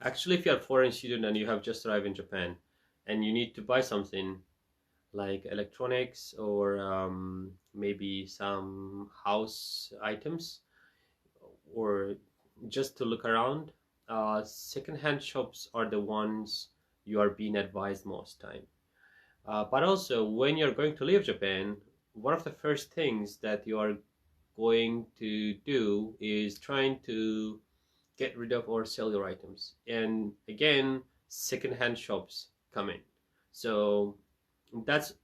Actually, if you're a foreign student and you have just arrived in Japan and you need to buy something like electronics or maybe some house items or just to look around, secondhand shops are the ones you are being advised most time. But also, when you're going to leave Japan, one of the first things that you are going to do is trying to get rid of or sell your items. And again, secondhand shops come in. So that's,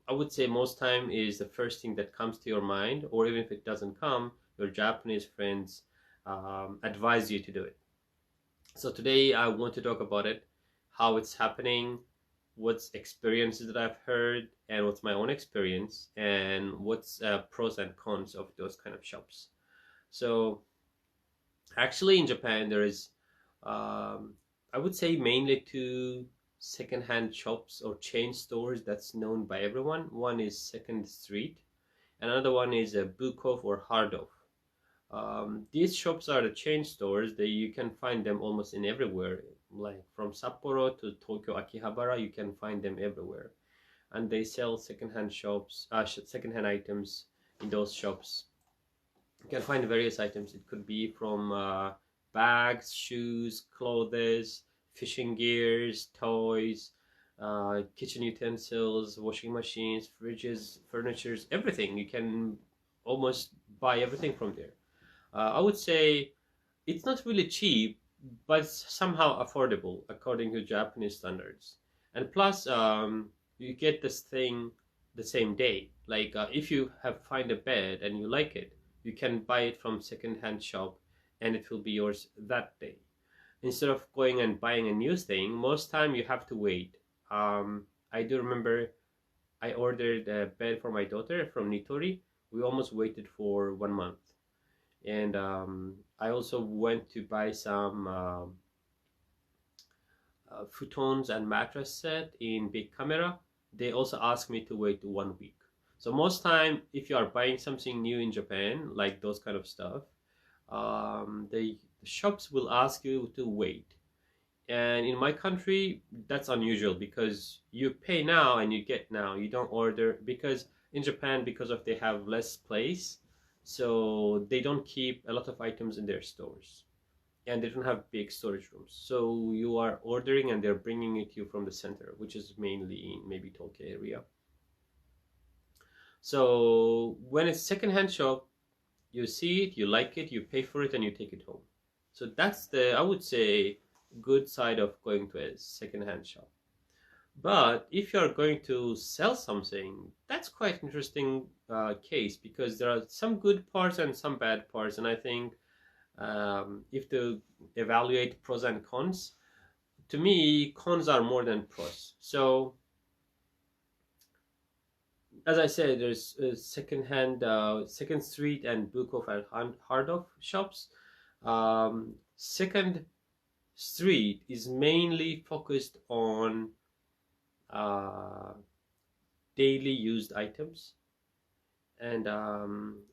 I would say, most time is the first thing that comes to your mind, or even if it doesn't come, your Japanese friends advise you to do it. So today I want to talk about it, how it's happening, what's experiences that I've heard, and what's my own experience, and what's pros and cons of those kind of shops. So actually, in Japan, there is, I would say, mainly two secondhand shops or chain stores that's known by everyone. One is Second Street, and another one is a Bukov or Hardov. These shops are the chain stores that you can find them almost in everywhere. Like from Sapporo to Tokyo Akihabara, you can find them everywhere, and they sell secondhand items in those shops. You can find various items. It could be from bags, shoes, clothes, fishing gears, toys, kitchen utensils, washing machines, fridges, furnitures, everything. You can almost buy everything from there. I would say it's not really cheap, but it's somehow affordable according to Japanese standards. And plus, you get this thing the same day. Like if you have find a bed and you like it, you can buy it from second-hand shop, and it will be yours that day. Instead of going and buying a new thing, most time you have to wait. I do remember I ordered a bed for my daughter from Nitori. We almost waited for 1 month. And I also went to buy some futons and mattress set in Big Camera. They also asked me to wait 1 week. So most time, if you are buying something new in Japan, like those kind of stuff, the shops will ask you to wait. And in my country, that's unusual because you pay now and you get now. You don't order because in Japan, because of they have less place, so they don't keep a lot of items in their stores, and they don't have big storage rooms. So you are ordering and they're bringing it to you from the center, which is mainly in maybe Tokyo area. So when it's secondhand shop, you see it, you like it, you pay for it, and you take it home. So that's the, I would say, good side of going to a secondhand shop. But if you're going to sell something, that's quite interesting case because there are some good parts and some bad parts. And I think if to evaluate pros and cons, to me, cons are more than pros. So as I said, there's Second Street and Bukov and Hardov shops. Second Street is mainly focused on daily used items and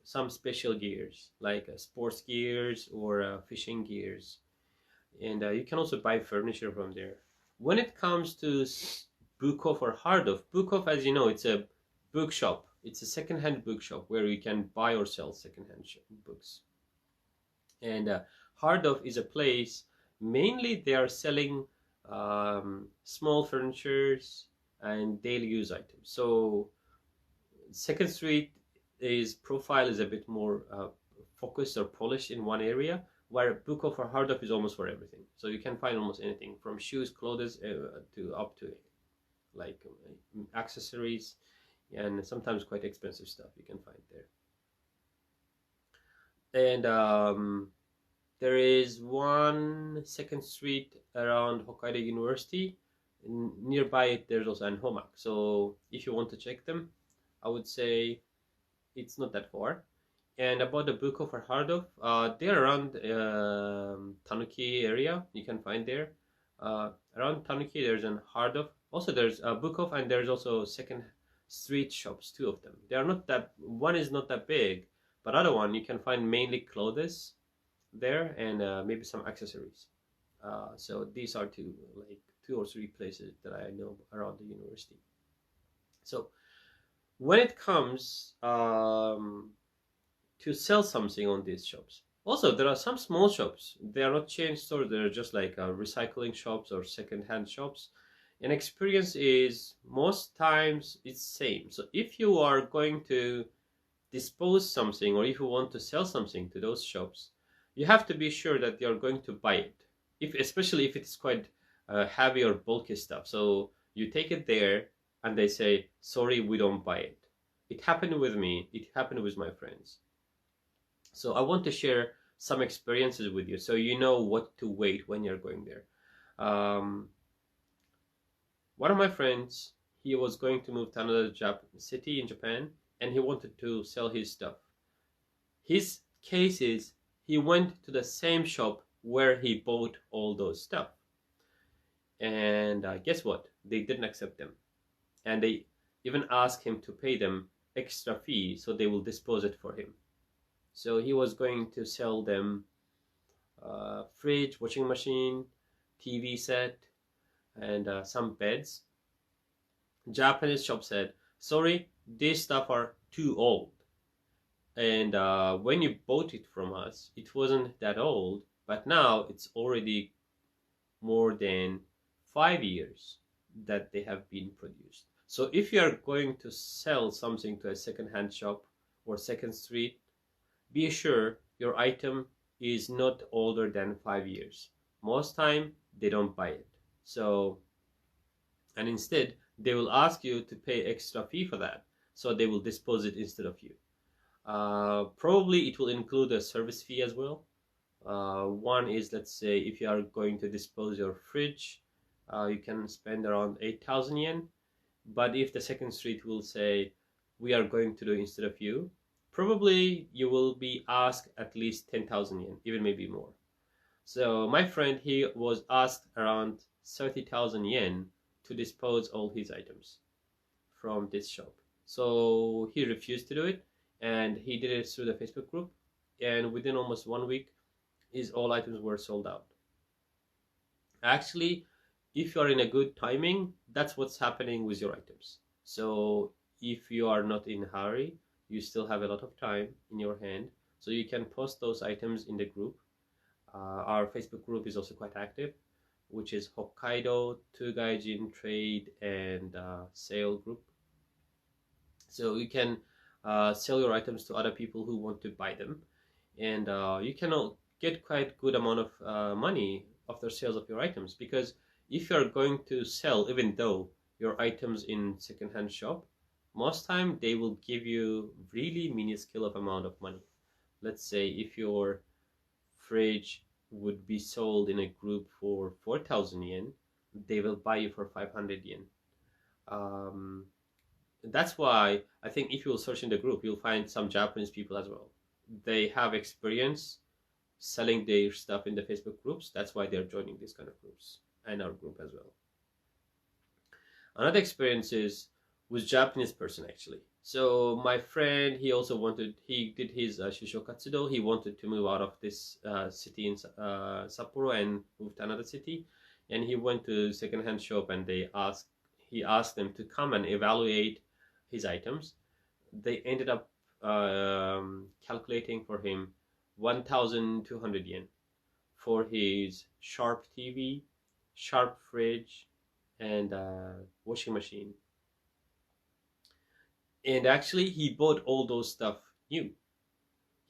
some special gears like sports gears or fishing gears, and you can also buy furniture from there. When it comes to Bukov or Hardov, Bukov, as you know, it's a bookshop. It's a second-hand bookshop where you can buy or sell second-hand books. And Hardov is a place mainly they are selling small furnitures and daily use items. So Second Street is profile is a bit more focused or polished in one area, where Bukov or Hardov is almost for everything. So you can find almost anything from shoes, clothes, to up to like accessories, and sometimes quite expensive stuff you can find there. And there is one Second Street around Hokkaido University. Nearby it, there's also an Homak. So if you want to check them, I would say it's not that far. And about the Bukov or Hardov, they're around Tanuki area. You can find there. Around Tanuki, there's an Hardov. Also, there's Bukov, and there's also Second Street shops, two of them. They are not that, one is not that big, but other one you can find mainly clothes there and maybe some accessories. So these are two or three places that I know around the university. So when it comes to sell something on these shops, also there are some small shops. They are not chain stores. They're just like recycling shops or second-hand shops. And experience is most times it's same. So if you are going to dispose something, or if you want to sell something to those shops, you have to be sure that you're going to buy it, if especially if it's quite heavy or bulky stuff. So you take it there and they say, sorry, we don't buy it. It happened with me, it happened with my friends. So I want to share some experiences with you so you know what to wait when you're going there. One of my friends, he was going to move to another city in Japan, and he wanted to sell his stuff. His case is he went to the same shop where he bought all those stuff. And guess what? They didn't accept them. And they even asked him to pay them extra fee so they will dispose it for him. So he was going to sell them fridge, washing machine, TV set, and some beds. Japanese shop said, sorry, these stuff are too old. And when you bought it from us, it wasn't that old, but now it's already more than 5 years that they have been produced. So if you are going to sell something to a second-hand shop or second street, be sure your item is not older than 5 years. Most time they don't buy it. So, and instead they will ask you to pay extra fee for that. So they will dispose it instead of you. Probably it will include a service fee as well. One is, let's say, if you are going to dispose your fridge, you can spend around 8,000 yen. But if the second street will say, we are going to do instead of you, probably you will be asked at least 10,000 yen, even maybe more. So my friend, he was asked around 30,000 yen to dispose all his items from this shop. So he refused to do it, and he did it through the Facebook group, and within almost 1 week his all items were sold out. Actually, if you are in a good timing, that's what's happening with your items. So if you are not in a hurry, you still have a lot of time in your hand, so you can post those items in the group. Our Facebook group is also quite active, which is Hokkaido Gaijin Trade and Sale Group. So you can sell your items to other people who want to buy them, and you can get quite good amount of money after sales of your items, because if you are going to sell, even though your items in second-hand shop, most time they will give you really minuscule of amount of money. Let's say if your fridge would be sold in a group for 4,000 yen, they will buy you for 500 yen. That's why I think if you will search in the group, you'll find some Japanese people as well. They have experience selling their stuff in the Facebook groups. That's why they're joining these kind of groups, and our group as well. Another experience is with Japanese person, actually. So my friend, he did his Shusho Katsudo. He wanted to move out of this city in Sapporo and move to another city. And he went to second-hand shop, and he asked them to come and evaluate his items. They ended up calculating for him 1,200 yen for his Sharp TV, Sharp fridge, and washing machine. And actually, he bought all those stuff new.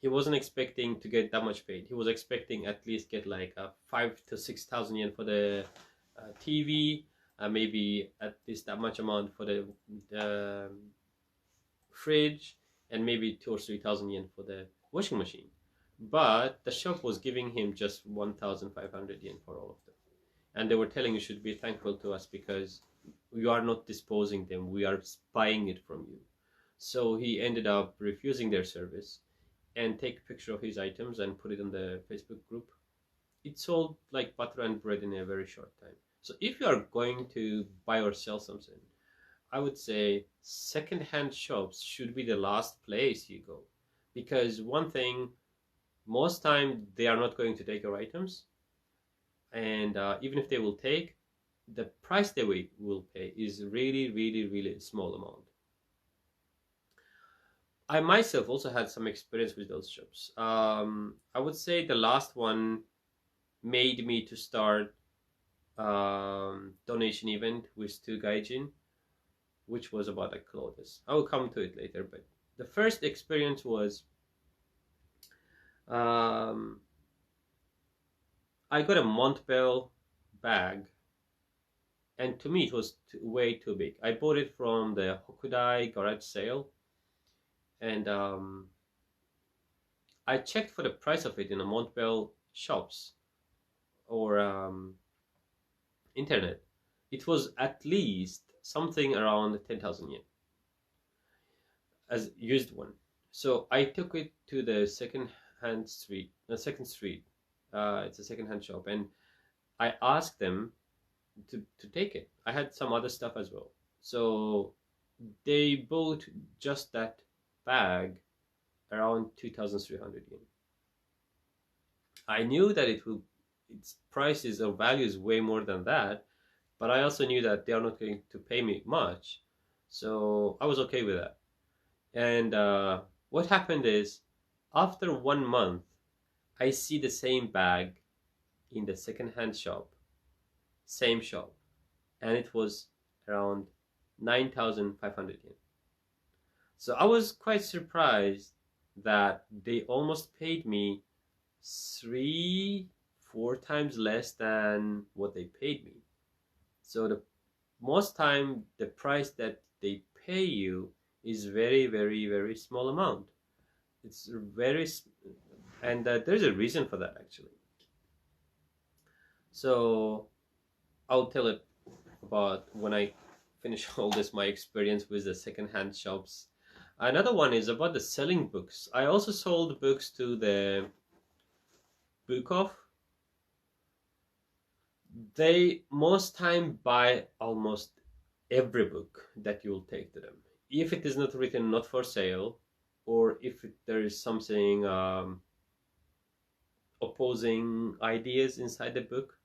He wasn't expecting to get that much paid. He was expecting at least get like 5,000 to 6,000 yen for the TV, maybe at least that much amount for the fridge, and maybe 2,000 or 3,000 yen for the washing machine. But the shop was giving him just 1,500 yen for all of them. And they were telling, you should be thankful to us because we are not disposing them, we are buying it from you. So he ended up refusing their service and take a picture of his items and put it on the Facebook group. It sold like butter and bread in a very short time. So if you are going to buy or sell something, I would say second-hand shops should be the last place you go. Because one thing, most time they are not going to take your items. and even if they will take, the price they will pay is really a small amount. I myself also had some experience with those shops. I would say the last one made me to start donation event with two gaijin, which was about like clothes. I will come to it later, but the first experience was um, I got a Montbell bag, and to me it was way too big. I bought it from the Hokudai garage sale, and I checked for the price of it in the Montbell shops or internet. It was at least something around 10,000 yen as used one. So I took it to the second street. It's a second hand shop, and I asked them to take it. I had some other stuff as well. So they bought just that bag around 2,300 yen. I knew that its prices or value is way more than that, but I also knew that they are not going to pay me much. So I was okay with that. And what happened is, after 1 month, I see the same bag in the second-hand shop, same shop, and it was around 9,500 yen. So I was quite surprised that they almost paid me 3-4 times less than what they paid me. So the most time the price that they pay you is very small amount. It's very, and there's a reason for that actually. So I'll tell it about when I finish all this, my experience with the second-hand shops. Another one is about the selling books. I also sold books to the book off. They most time buy almost every book that you'll take to them. If it is not written not for sale, or if there is something opposing ideas inside the book,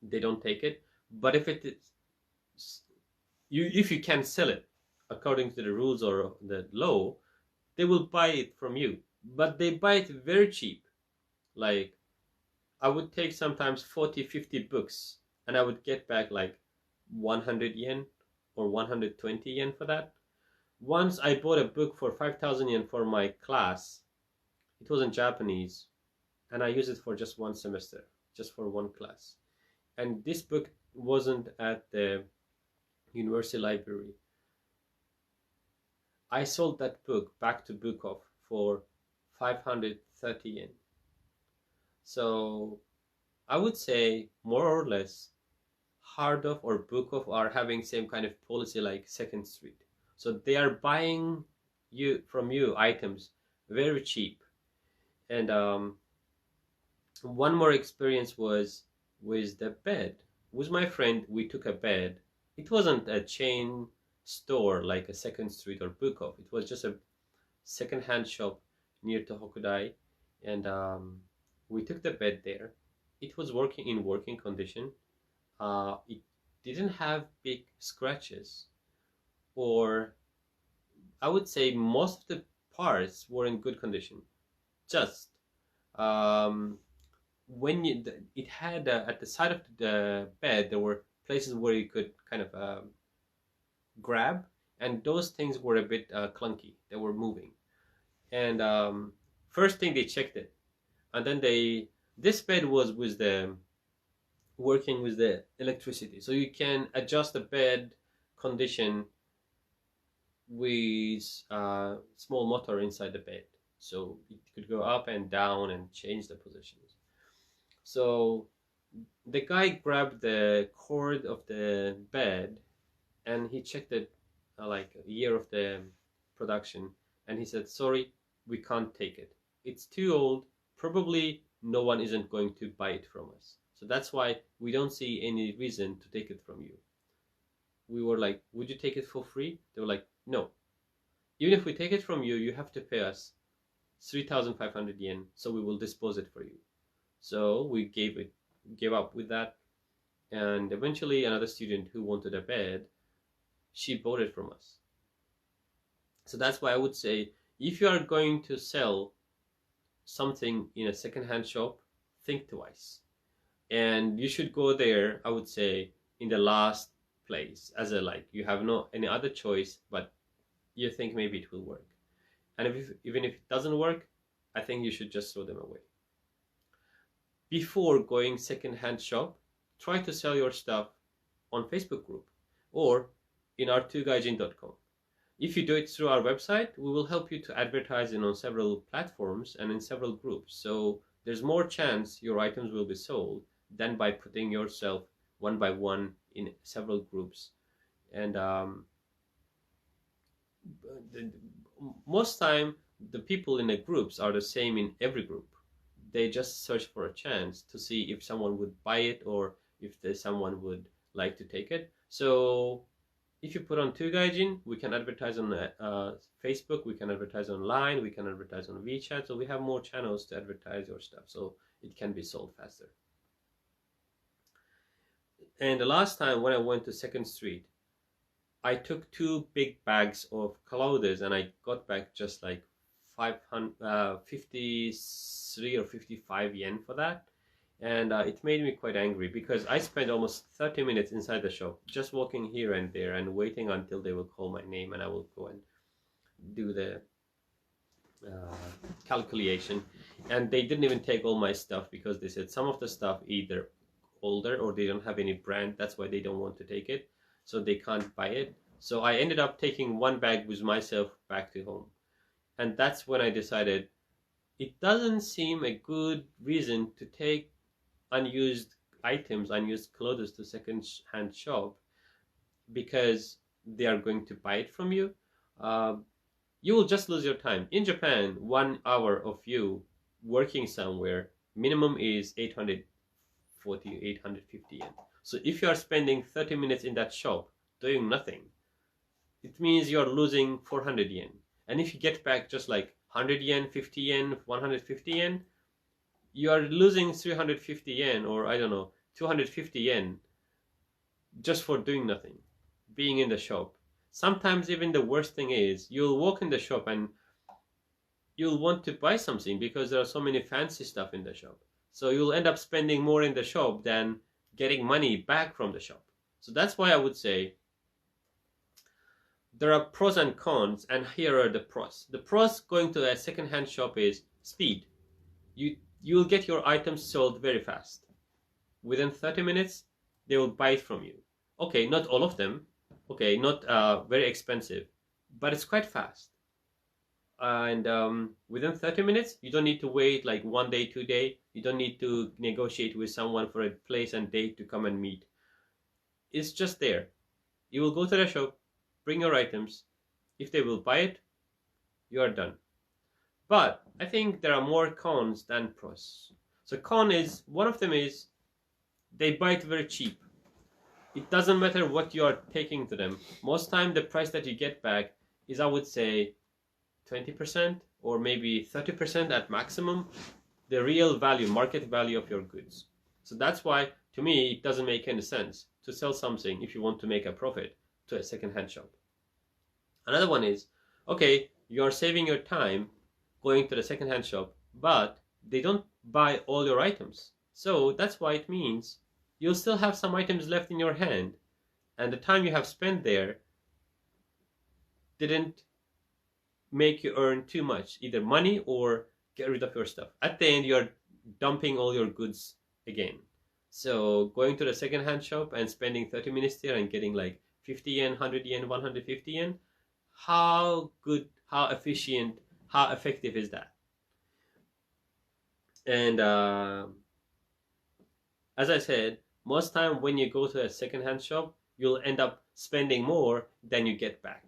they don't take it. But if it is, if you can sell it according to the rules or the law, they will buy it from you. But they buy it very cheap. Like, I would take sometimes 40-50 books, and I would get back like 100 yen or 120 yen for that. Once I bought a book for 5,000 yen for my class. It was in Japanese, and I used it for just one semester, just for one class. And this book wasn't at the university library. I sold that book back to Book Off for 530 yen. So I would say more or less Hard Off or Book Off are having same kind of policy like Second Street. So they are buying from you items very cheap. And one more experience was with the bed. With my friend, we took a bed. It wasn't a chain store like a Second Street or Book Off. It was just a second-hand shop near to Hokudai, and we took the bed there. It was in working condition. It didn't have big scratches, or I would say most of the parts were in good condition. Just when it had at the side of the bed, there were places where you could kind of grab, and those things were a bit clunky. They were moving, and first thing they checked it, and then this bed was working with the electricity, so you can adjust the bed condition with a small motor inside the bed, so it could go up and down and change the positions. So the guy grabbed the cord of the bed, and he checked it like a year of the production, and he said, sorry, we can't take it. It's too old. Probably no one isn't going to buy it from us. So that's why we don't see any reason to take it from you. We were like, would you take it for free? They were like, no. Even if we take it from you, you have to pay us 3,500 yen, so we will dispose it for you. So we gave gave up with that. And eventually another student who wanted a bed, she bought it from us. So that's why I would say, if you are going to sell something in a secondhand shop, think twice. And you should go there, I would say, in the last place, as a, like, you have no any other choice, but you think maybe it will work. And even if it doesn't work, I think you should just throw them away. Before going secondhand shop, try to sell your stuff on Facebook group or in our 2gaijin.com. If you do it through our website, we will help you to advertise it on several platforms and in several groups. So there's more chance your items will be sold than by putting yourself one by one in several groups. And most time the people in the groups are the same in every group. They just search for a chance to see if someone would buy it or if someone would like to take it. So if you put on 2gaijin, we can advertise on Facebook, we can advertise online, we can advertise on WeChat. So we have more channels to advertise your stuff, so it can be sold faster. And the last time when I went to 2nd Street, I took 2 big bags of clothes and I got back just like 53 or 55 yen for that. And it made me quite angry because I spent almost 30 minutes inside the shop just walking here and there and waiting until they will call my name and I will go and do the calculation. And they didn't even take all my stuff because they said some of the stuff either older or they don't have any brand, that's why they don't want to take it, so they can't buy it. So I ended up taking 1 bag with myself back to home. And that's when I decided it doesn't seem a good reason to take unused items, unused clothes to second-hand shop because they are going to buy it from you. You will just lose your time. In Japan, 1 hour of you working somewhere, minimum is 840, 850 yen. So if you are spending 30 minutes in that shop doing nothing, it means you're losing 400 yen. And if you get back just like 100 yen, 50 yen, 150 yen, you are losing 350 yen or I don't know, 250 yen just for doing nothing, being in the shop. Sometimes even the worst thing is you'll walk in the shop and you'll want to buy something because there are so many fancy stuff in the shop. So you'll end up spending more in the shop than getting money back from the shop. So that's why I would say there are pros and cons, and here are the pros. The pros going to a second-hand shop is speed. You'll get your items sold very fast. Within 30 minutes, they will buy it from you. Okay, not all of them. Okay, not very expensive, but it's quite fast. And within 30 minutes, you don't need to wait like 1 day, 2 days. You don't need to negotiate with someone for a place and date to come and meet. It's just there. You will go to the shop, bring your items. If they will buy it, you are done. But I think there are more cons than pros. So con is, one of them is they buy it very cheap. It doesn't matter what you are taking to them. Most time the price that you get back is, I would say, 20% or maybe 30% at maximum, the real value, market value of your goods. So that's why, to me, it doesn't make any sense to sell something if you want to make a profit to a second-hand shop. Another one is, okay, you are saving your time going to the second-hand shop, but they don't buy all your items. So that's why it means you'll still have some items left in your hand, and the time you have spent there didn't make you earn too much, either money or get rid of your stuff. At the end, you're dumping all your goods again. So going to the second-hand shop and spending 30 minutes there and getting like 50 yen, 100 yen, 150 yen, how good, how efficient, how effective is that? And as I said, most time when you go to a second-hand shop, you'll end up spending more than you get back.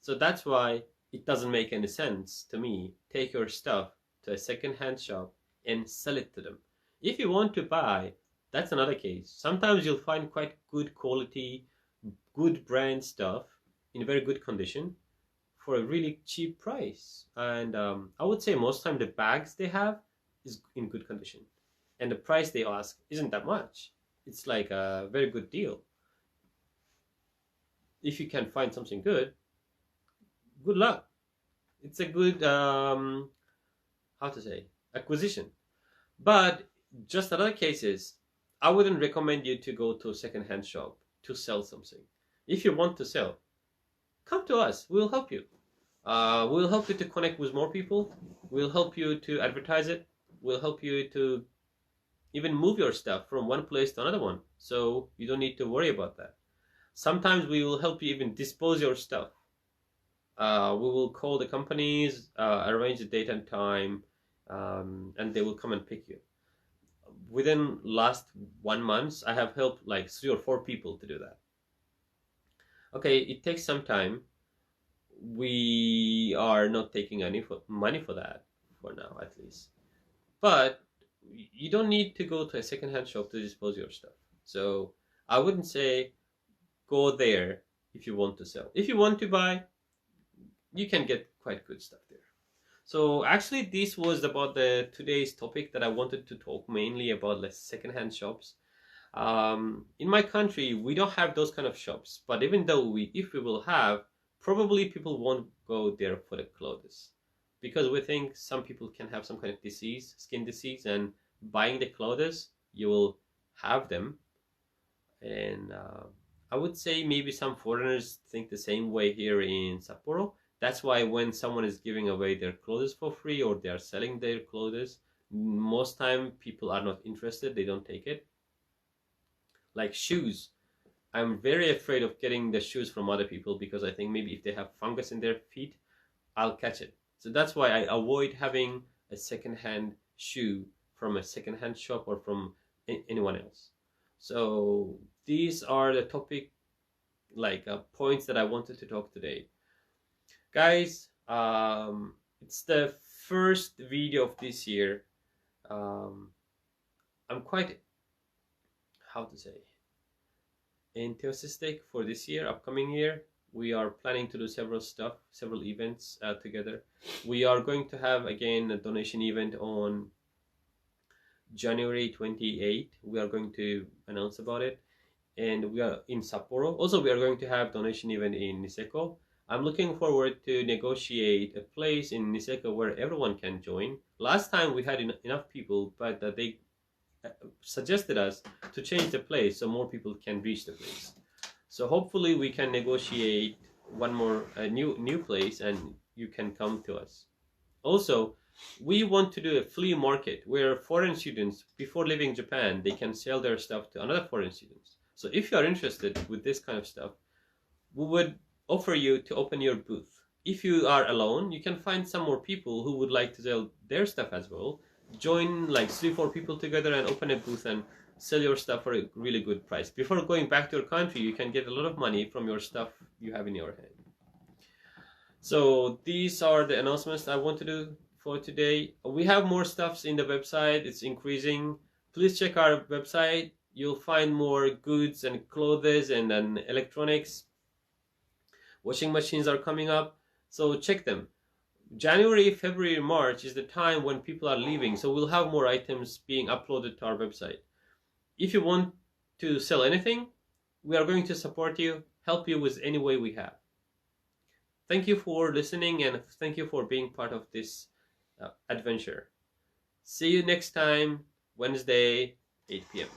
So that's why it doesn't make any sense to me. Take your stuff to a second-hand shop and sell it to them. If you want to buy, that's another case. Sometimes you'll find quite good quality, good brand stuff in very good condition for a really cheap price. And I would say most time the bags they have is in good condition. and the price they ask isn't that much. It's like a very good deal. If you can find something good luck. It's a good how to say, acquisition. But just other cases, I wouldn't recommend you to go to a second-hand shop to sell something. If you want to sell, come to us. We'll help you. We'll help you to connect with more people. We'll help you to advertise it. We'll help you to even move your stuff from one place to another one, so you don't need to worry about that. Sometimes we will help you even dispose your stuff. We will call the companies, arrange the date and time, and they will come and pick you. Within last 1 month, I have helped like 3 or 4 people to do that. Okay, it takes some time. We are not taking any money for that, for now at least. But you don't need to go to a second-hand shop to dispose your stuff. So I wouldn't say go there if you want to sell. If you want to buy, you can get quite good stuff there. So actually this was about the today's topic that I wanted to talk mainly about, like second-hand shops. In my country we don't have those kind of shops, but even though if we will have, probably people won't go there for the clothes, because we think some people can have some kind of disease, skin disease, and buying the clothes you will have them. And I would say maybe some foreigners think the same way here in Sapporo. That's why when someone is giving away their clothes for free, or they are selling their clothes, most time people are not interested, they don't take it. Like shoes, I'm very afraid of getting the shoes from other people, because I think maybe if they have fungus in their feet, I'll catch it. So that's why I avoid having a second-hand shoe from a second-hand shop or from anyone else. So these are the topic, like points that I wanted to talk today. Guys, it's the first video of this year. I'm quite, how to say, enthusiastic for this year, upcoming year. We are planning to do several events together. We are going to have again a donation event on January 28th. We are going to announce about it, and we are in Sapporo. Also, we are going to have donation event in Niseko. I'm looking forward to negotiate a place in Niseko where everyone can join. Last time we had enough people, but they suggested us to change the place so more people can reach the place. So hopefully we can negotiate one more new place, and you can come to us. Also, we want to do a flea market where foreign students, before leaving Japan, they can sell their stuff to another foreign students. So if you are interested with this kind of stuff, we would offer you to open your booth. If you are alone, you can find some more people who would like to sell their stuff as well. Join like 3-4 people together and open a booth and sell your stuff for a really good price. Before going back to your country, you can get a lot of money from your stuff you have in your hand. So these are the announcements I want to do for today. We have more stuffs in the website. It's increasing. Please check our website. You'll find more goods and clothes and then electronics. Washing machines are coming up, so check them. January, February, March is the time when people are leaving, so we'll have more items being uploaded to our website. If you want to sell anything, we are going to support you, help you with any way we have. Thank you for listening, and thank you for being part of this adventure. See you next time, Wednesday, 8 p.m.